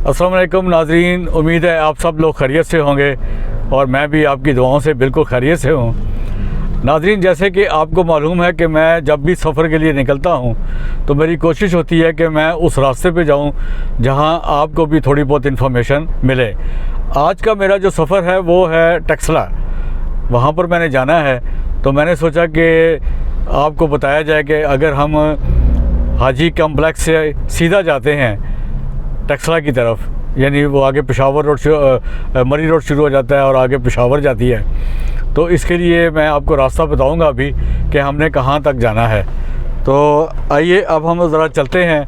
अस्सलाम वालेकुम नाज़रीन, उम्मीद है आप सब लोग खैरियत से होंगे और मैं भी आपकी दुआओं से बिल्कुल खैरियत से हूँ। नाज़रीन, जैसे कि आपको मालूम है कि मैं जब भी सफ़र के लिए निकलता हूँ तो मेरी कोशिश होती है कि मैं उस रास्ते पे जाऊँ जहाँ आपको भी थोड़ी बहुत इन्फॉर्मेशन मिले। आज का मेरा जो सफ़र है वो है टक्सला, वहाँ पर मैंने जाना है। तो मैंने सोचा कि आपको बताया जाए कि अगर हम हाजी कम्प्लेक्स से सीधा जाते हैं टक्सला की तरफ, यानी वो आगे पेशावर रोड मरी रोड शुरू हो जाता है और आगे पेशावर जाती है, तो इसके लिए मैं आपको रास्ता बताऊंगा अभी कि हमने कहाँ तक जाना है। तो आइए अब हम ज़रा चलते हैं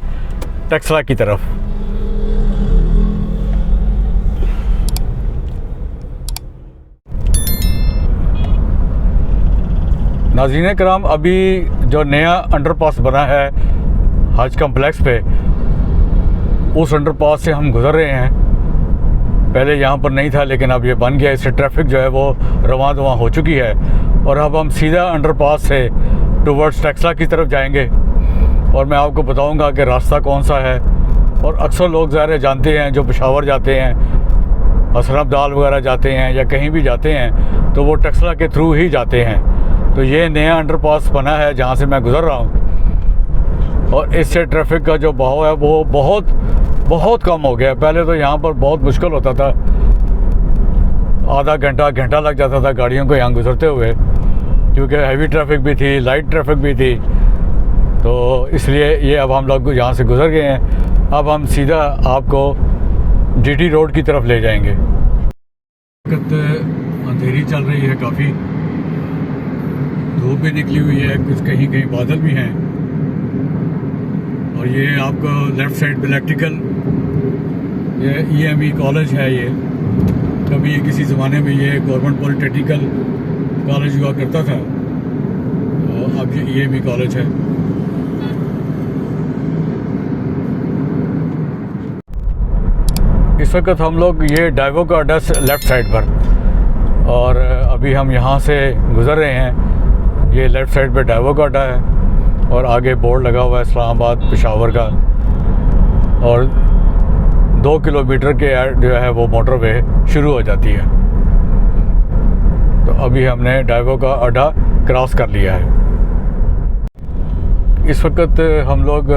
टक्सला की तरफ। नाज़रीन कराम, अभी जो नया अंडरपास बना है हज कम्प्लेक्स पे, उस अंडरपास से हम गुज़र रहे हैं। पहले यहाँ पर नहीं था लेकिन अब ये बन गया, इससे ट्रैफिक जो है वो रवां दवां हो चुकी है और अब हम सीधा अंडरपास से टुवर्ड्स टक्सला की तरफ जाएंगे और मैं आपको बताऊंगा कि रास्ता कौन सा है। और अक्सर लोग ज़ाहिर जानते हैं जो पेशावर जाते हैं, हसन अब्दाल वगैरह जाते हैं या कहीं भी जाते हैं तो वो टक्सला के थ्रू ही जाते हैं। तो ये नया अंडरपास बना है जहाँ से मैं गुज़र रहा हूँ और इससे ट्रैफिक का जो बहाव है वो बहुत कम हो गया। पहले तो यहाँ पर बहुत मुश्किल होता था, आधा घंटा लग जाता था गाड़ियों को यहाँ गुज़रते हुए, क्योंकि हैवी ट्रैफिक भी थी, लाइट ट्रैफिक भी थी। तो इसलिए ये अब हम लोग यहाँ से गुज़र गए हैं। अब हम सीधा आपको जीटी रोड की तरफ ले जाएंगे। अंधेरी चल रही है, काफ़ी धूप भी निकली हुई है, कुछ कहीं कहीं बादल भी हैं। और ये आपको लेफ़्ट साइड पे इलेक्ट्रिकल ये EME कॉलेज है। ये कभी किसी ज़माने में ये गवर्नमेंट पॉलिटेक्निकल कॉलेज हुआ करता था, तो अब ये EME कॉलेज है। इस वक्त हम लोग ये डाइवो का अड्डा लेफ़्ट साइड पर, और अभी हम यहाँ से गुज़र रहे हैं। ये लेफ़्ट साइड पे डाइवो का अड्डा है और आगे बोर्ड लगा हुआ है इस्लामाबाद पेशावर का, और 2 किलोमीटर के जो है वो मोटरवे शुरू हो जाती है। तो अभी हमने डाइवो का अड्डा क्रॉस कर लिया है। इस वक्त हम लोग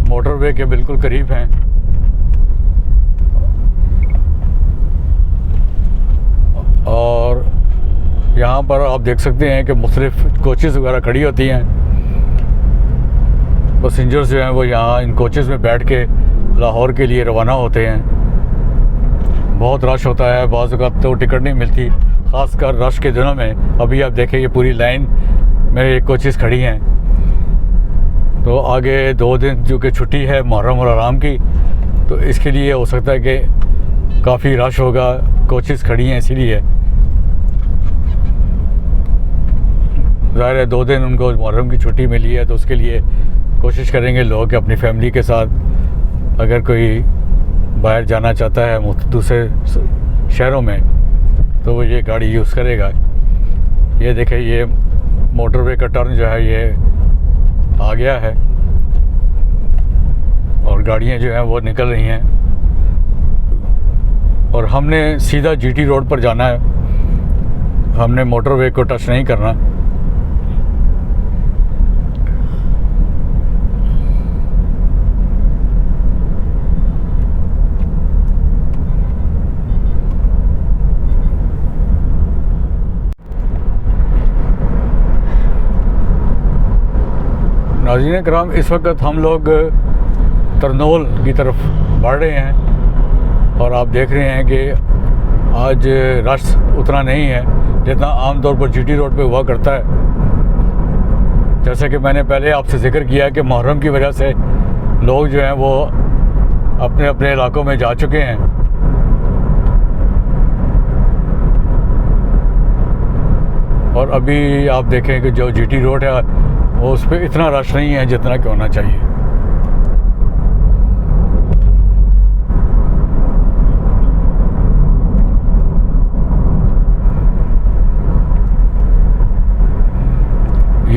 मोटरवे के बिल्कुल करीब हैं और यहाँ पर आप देख सकते हैं कि मुख्तलिफ कोचेज़ वगैरह खड़ी होती हैं। पैसेंजर्स जो हैं वो यहाँ इन कोचेज़ में बैठ के लाहौर के लिए रवाना होते हैं। बहुत रश होता है, बाज़ औक़ात तो टिकट नहीं मिलती, ख़ासकर रश के दिनों में। अभी आप देखें ये पूरी लाइन में ये कोचेज़ खड़ी हैं। तो आगे 2 दिन जो कि छुट्टी है मुहर्रम और आराम की, तो इसके लिए हो सकता है कि काफ़ी रश होगा, कोचेज़ खड़ी हैं इसीलिए। ज़ाहिर है 2 दिन उनको मुहर्रम की छुट्टी मिली है, तो उसके लिए कोशिश करेंगे लोग कि अपनी फैमिली के साथ अगर कोई बाहर जाना चाहता है दूसरे शहरों में तो वो ये गाड़ी यूज़ करेगा। ये देखें, ये मोटरवे का टर्न जो है ये आ गया है और गाड़ियाँ जो हैं वो निकल रही हैं और हमने सीधा जीटी रोड पर जाना है। हमने मोटरवे को टच नहीं करना। नाज़रीन कराम, इस वक्त हम लोग तरनोल की तरफ बढ़ रहे हैं और आप देख रहे हैं कि आज रश उतना नहीं है जितना आम तौर पर जीटी रोड पे हुआ करता है। जैसे कि मैंने पहले आपसे जिक्र किया कि मुहर्रम की वजह से लोग जो हैं वो अपने अपने इलाकों में जा चुके हैं। और अभी आप देखें कि जो जीटी रोड है वो उस पर इतना रश नहीं है जितना कि होना चाहिए।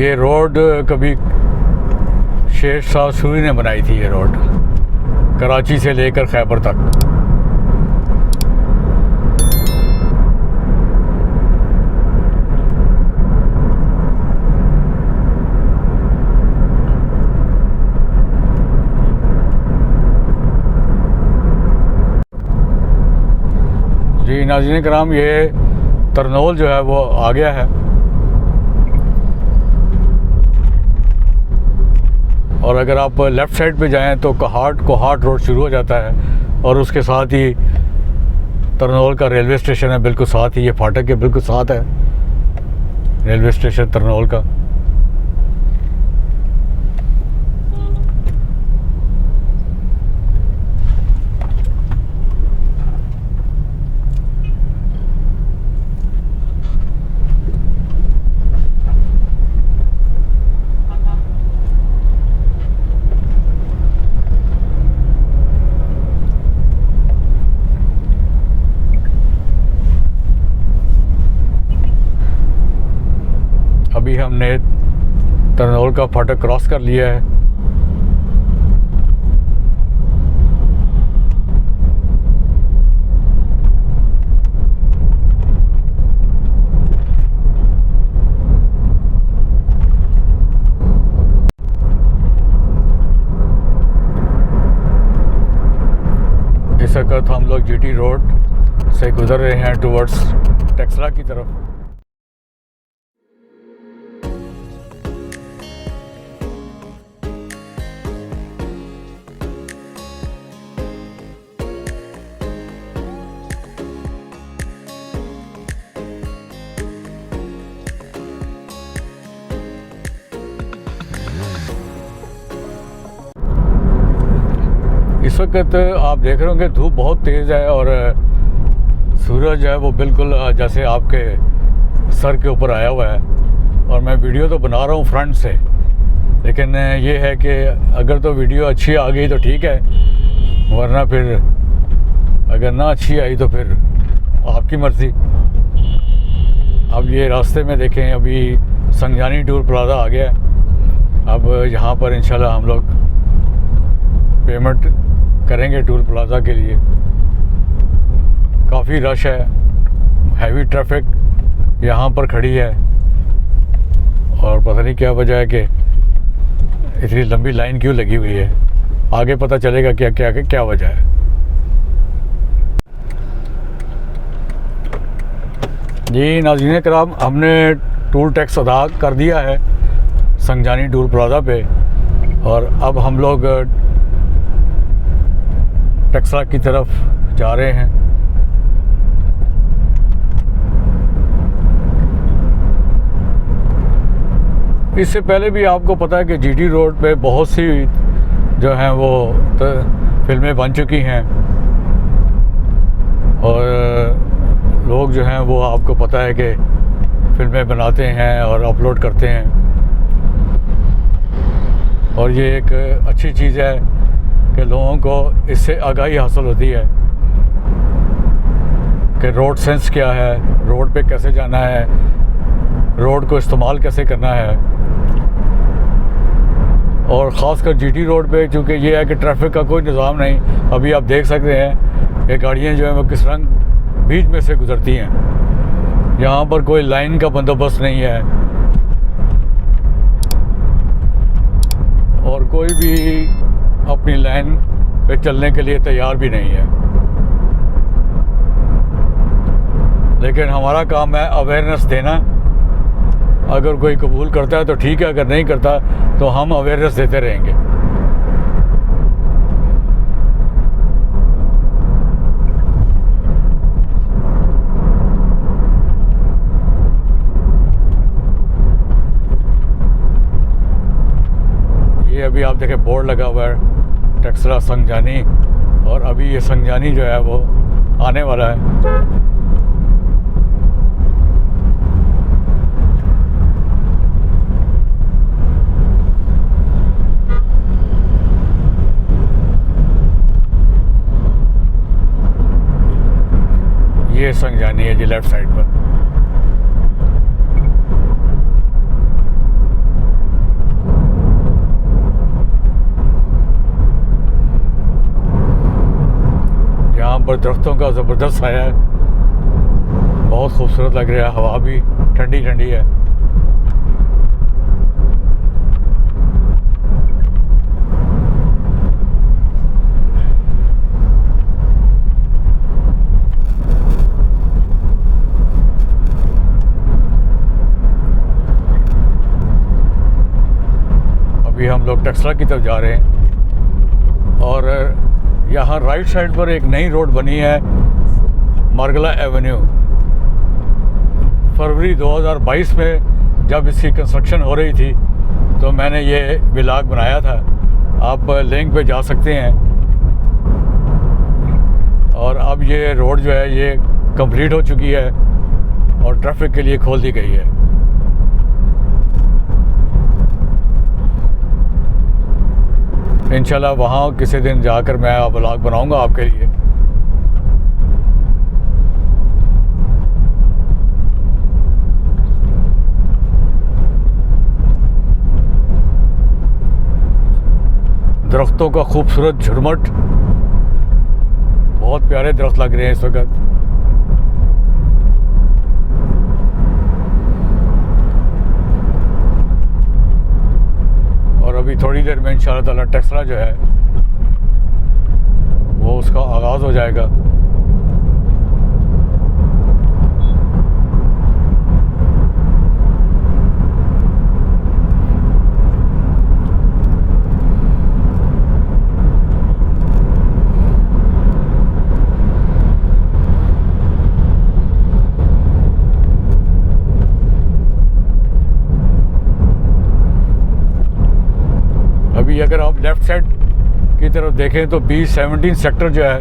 ये रोड कभी शेर शाह सूरी ने बनाई थी। ये रोड कराची से लेकर खैबर तक। जी नाज़रीन कराम, ये तरनोल जो है वो आ गया है और अगर आप लेफ़्ट साइड पे जाएं तो कोहाट रोड शुरू हो जाता है और उसके साथ ही तरनोल का रेलवे स्टेशन है, बिल्कुल साथ ही। ये फाटक के बिल्कुल साथ है रेलवे स्टेशन तरनोल का। अभी हमने तरनोल का फाटक क्रॉस कर लिया है। इस वक्त हम लोग जीटी रोड से गुजर रहे हैं टुवर्ड्स टेक्सला की तरफ। इस वक्त आप देख रहे होंगे धूप बहुत तेज़ है और सूरज है वो बिल्कुल जैसे आपके सर के ऊपर आया हुआ है। और मैं वीडियो तो बना रहा हूँ फ्रंट से, लेकिन ये है कि अगर तो वीडियो अच्छी आ गई तो ठीक है, वरना फिर अगर ना अच्छी आई तो फिर आपकी मर्ज़ी। अब ये रास्ते में देखें, अभी संजानी टूल प्लाज़ा आ गया है। अब यहाँ पर इंशाल्लाह हम लोग पेमेंट करेंगे टूल प्लाज़ा के लिए। काफ़ी रश है, हैवी ट्रैफिक यहाँ पर खड़ी है और पता नहीं क्या वजह है कि इतनी लंबी लाइन क्यों लगी हुई है। आगे पता चलेगा क्या वजह है। जी नाज़रीन कराम, हमने टूल टैक्स अदा कर दिया है संजानी टूल प्लाज़ा पे और अब हम लोग टेक्सला की तरफ जा रहे हैं। इससे पहले भी आपको पता है कि जीटी रोड पे बहुत सी जो हैं वो फिल्में बन चुकी हैं और लोग जो हैं वो आपको पता है कि फिल्में बनाते हैं और अपलोड करते हैं। और ये एक अच्छी चीज़ है कि लोगों को इससे आगाही हासिल होती है कि रोड सेंस क्या है, रोड पे कैसे जाना है, रोड को इस्तेमाल कैसे करना है। और ख़ासकर जीटी रोड पे चूँकि ये है कि ट्रैफिक का कोई निज़ाम नहीं। अभी आप देख सकते हैं कि गाड़ियाँ जो हैं वो किस रंग बीच में से गुज़रती हैं। यहाँ पर कोई लाइन का बंदोबस्त नहीं है और कोई भी अपनी लाइन पे चलने के लिए तैयार भी नहीं है। लेकिन हमारा काम है अवेयरनेस देना। अगर कोई कबूल करता है तो ठीक है, अगर नहीं करता तो हम अवेयरनेस देते रहेंगे। ये अभी आप देखें बोर्ड लगा हुआ है टेक्सला संजानी, और अभी ये संजानी जो है वो आने वाला है। ये संजानी है जी लेफ़्ट साइड पर। ऊपर दरख्तों का ज़बरदस्त साया है, बहुत खूबसूरत लग रहा है। हवा भी ठंडी ठंडी है। अभी हम लोग टेक्सला की तरफ जा रहे हैं और यहाँ राइट साइड पर एक नई रोड बनी है, मार्गला एवेन्यू। फरवरी 2022 में जब इसकी कंस्ट्रक्शन हो रही थी तो मैंने ये व्लॉग बनाया था, आप लिंक पे जा सकते हैं। और अब ये रोड जो है ये कंप्लीट हो चुकी है और ट्रैफिक के लिए खोल दी गई है। इंशाल्लाह वहाँ किसी दिन जाकर मैं व्लॉग बनाऊंगा आपके लिए। दरख्तों का खूबसूरत झुरमट, बहुत प्यारे दरख्त लग रहे हैं इस वक्त। और अभी थोड़ी देर में इंशाअल्लाह ताला टेक्सला जो है वो उसका आगाज़ हो जाएगा। अभी अगर आप लेफ़्ट साइड की तरफ देखें तो B17 सेक्टर जो है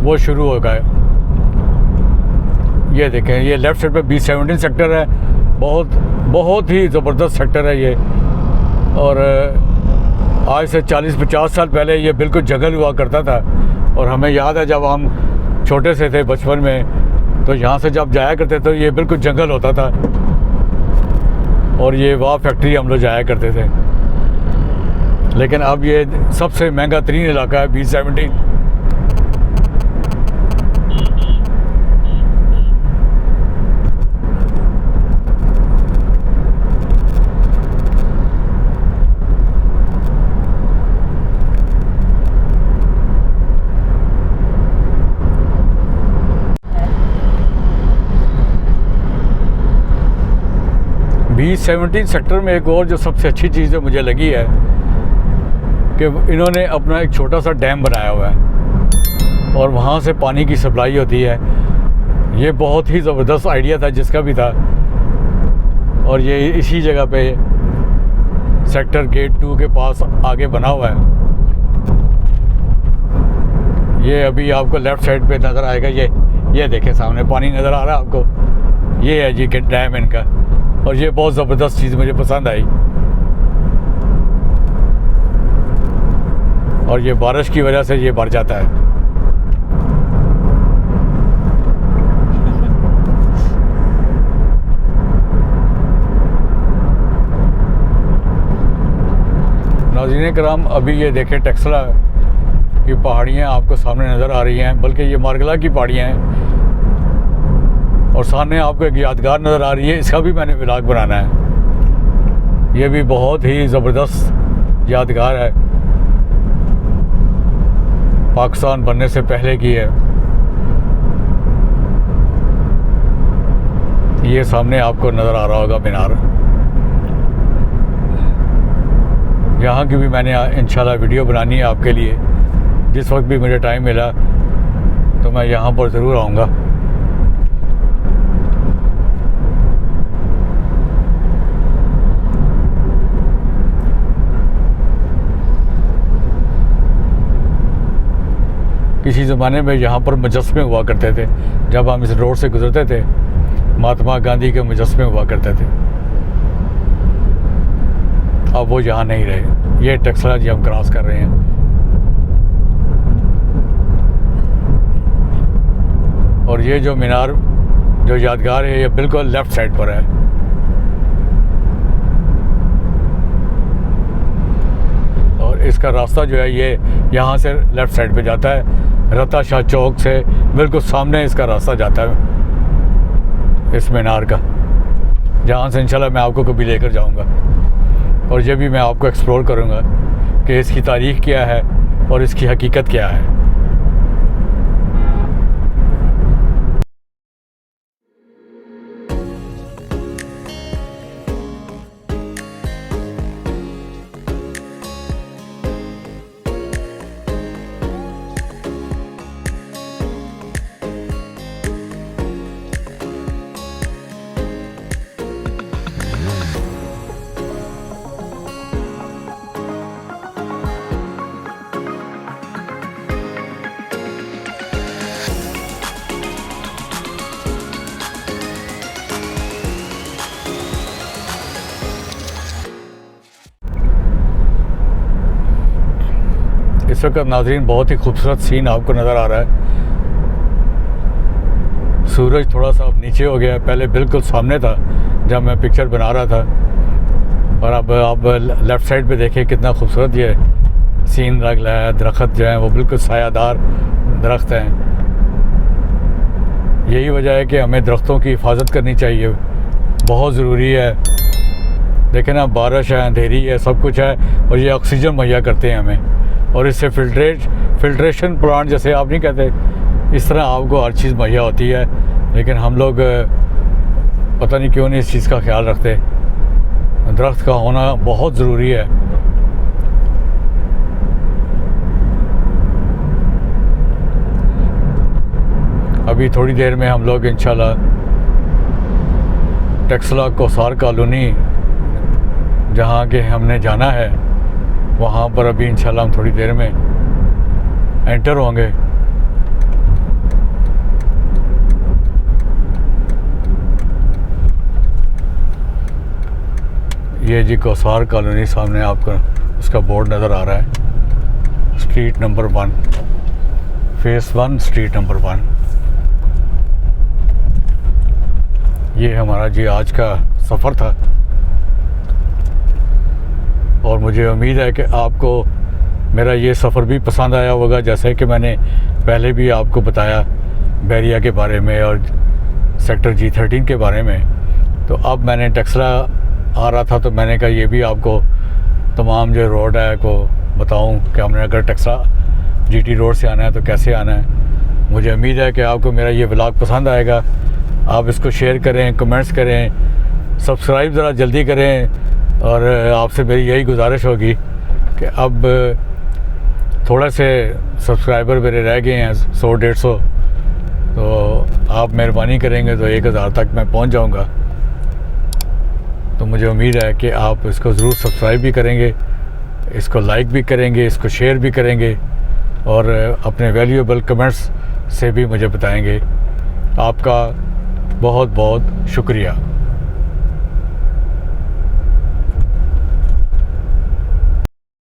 वो शुरू हो गया है। ये देखें, ये लेफ़्ट साइड पे B17 सेक्टर है, बहुत ही ज़बरदस्त सेक्टर है ये। और आज से 40-50 साल पहले ये बिल्कुल जंगल हुआ करता था। और हमें याद है जब हम छोटे से थे बचपन में, तो यहाँ से जब जाया करते तो ये बिल्कुल जंगल होता था और ये वाह फैक्ट्री हम लोग जाया करते थे। लेकिन अब ये सबसे महंगा तरीन इलाका है B17। B17 सेक्टर में एक और जो सबसे अच्छी चीज़ जो मुझे लगी है कि इन्होंने अपना एक छोटा सा डैम बनाया हुआ है और वहाँ से पानी की सप्लाई होती है। ये बहुत ही ज़बरदस्त आइडिया था जिसका भी था। और ये इसी जगह पे सेक्टर गेट 2 के पास आगे बना हुआ है। ये अभी आपको लेफ़्ट साइड पे नज़र आएगा। ये देखें सामने पानी नज़र आ रहा है आपको। ये है जी के डैम इनका। और ये बहुत ज़बरदस्त चीज़ मुझे पसंद आई। और ये बारिश की वजह से ये भर जाता है। नाज़रीन कराम, अभी ये देखें टेक्सला की पहाड़ियाँ आपको सामने नज़र आ रही हैं, बल्कि ये मार्गला की पहाड़ियाँ हैं। और सामने आपको एक यादगार नज़र आ रही है, इसका भी मैंने व्लॉग बनाना है। ये भी बहुत ही ज़बरदस्त यादगार है, पाकिस्तान बनने से पहले की है। ये सामने आपको नज़र आ रहा होगा मीनार। यहाँ की भी मैंने इंशाल्लाह वीडियो बनानी है आपके लिए। जिस वक्त भी मुझे टाइम मिला तो मैं यहाँ पर ज़रूर आऊँगा। किसी ज़माने में यहाँ पर मुजस्समे हुआ करते थे। जब हम इस रोड से गुजरते थे, महात्मा गांधी के मुजस्समे हुआ करते थे। अब वो यहाँ नहीं रहे। ये टेक्सला जी हम क्रॉस कर रहे हैं। और ये जो मीनार जो यादगार है, ये बिल्कुल लेफ़्ट साइड पर है। और इसका रास्ता जो है ये यहाँ से लेफ़्ट साइड पे जाता है रता शाह चौक से बिल्कुल सामने इसका रास्ता जाता है इस मीनार का, जहाँ से इंशाल्लाह मैं आपको कभी लेकर जाऊँगा और ये भी मैं आपको एक्सप्लोर करूँगा कि इसकी तारीख़ क्या है और इसकी हकीकत क्या है। इस वक्त नाज़रीन बहुत ही खूबसूरत सीन आपको नज़र आ रहा है। सूरज थोड़ा सा अब नीचे हो गया है, पहले बिल्कुल सामने था जब मैं पिक्चर बना रहा था, और अब आप लेफ़्ट साइड पे देखें कितना खूबसूरत ये सीन लग रहा है। दरख्त जो हैं वो बिल्कुल सायादार दरख्त हैं। यही वजह है कि हमें दरख्तों की हिफाजत करनी चाहिए, बहुत ज़रूरी है। देखें ना, बारिश है, अंधेरी है, सब कुछ है, और ये ऑक्सीजन मुहैया करते हैं हमें, और इससे फिल्ट्रेशन प्लांट जैसे आप नहीं कहते, इस तरह आपको हर चीज़ मुहैया होती है। लेकिन हम लोग पता नहीं क्यों नहीं इस चीज़ का ख्याल रखते। दरख्त का होना बहुत ज़रूरी है। अभी थोड़ी देर में हम लोग इंशाल्लाह टेक्सला कोसार कॉलोनी जहाँ के हमने जाना है, वहाँ पर अभी इंशाल्लाह हम थोड़ी देर में एंटर होंगे। ये जी कोसार कॉलोनी सामने आपको उसका बोर्ड नज़र आ रहा है, street number 1, face 1, street number 1। ये हमारा जी आज का सफ़र था, और मुझे उम्मीद है कि आपको मेरा ये सफ़र भी पसंद आया होगा, जैसे कि मैंने पहले भी आपको बताया बैरिया के बारे में और सेक्टर G13 के बारे में। तो अब मैंने टेक्सला आ रहा था तो मैंने कहा ये भी आपको तमाम जो रोड है को बताऊं कि हमने अगर टेक्सला GT रोड से आना है तो कैसे आना है। मुझे उम्मीद है कि आपको मेरा ये व्लॉग पसंद आएगा। आप इसको शेयर करें, कमेंट्स करें, सब्सक्राइब ज़रा जल्दी करें, और आपसे मेरी यही गुजारिश होगी कि अब थोड़े से सब्सक्राइबर मेरे रह गए हैं 100-150, तो आप मेहरबानी करेंगे तो 1000 तक मैं पहुंच जाऊंगा। तो मुझे उम्मीद है कि आप इसको ज़रूर सब्सक्राइब भी करेंगे, इसको लाइक भी करेंगे, इसको शेयर भी करेंगे, और अपने वैल्यूएबल कमेंट्स से भी मुझे बताएंगे। आपका बहुत बहुत शुक्रिया।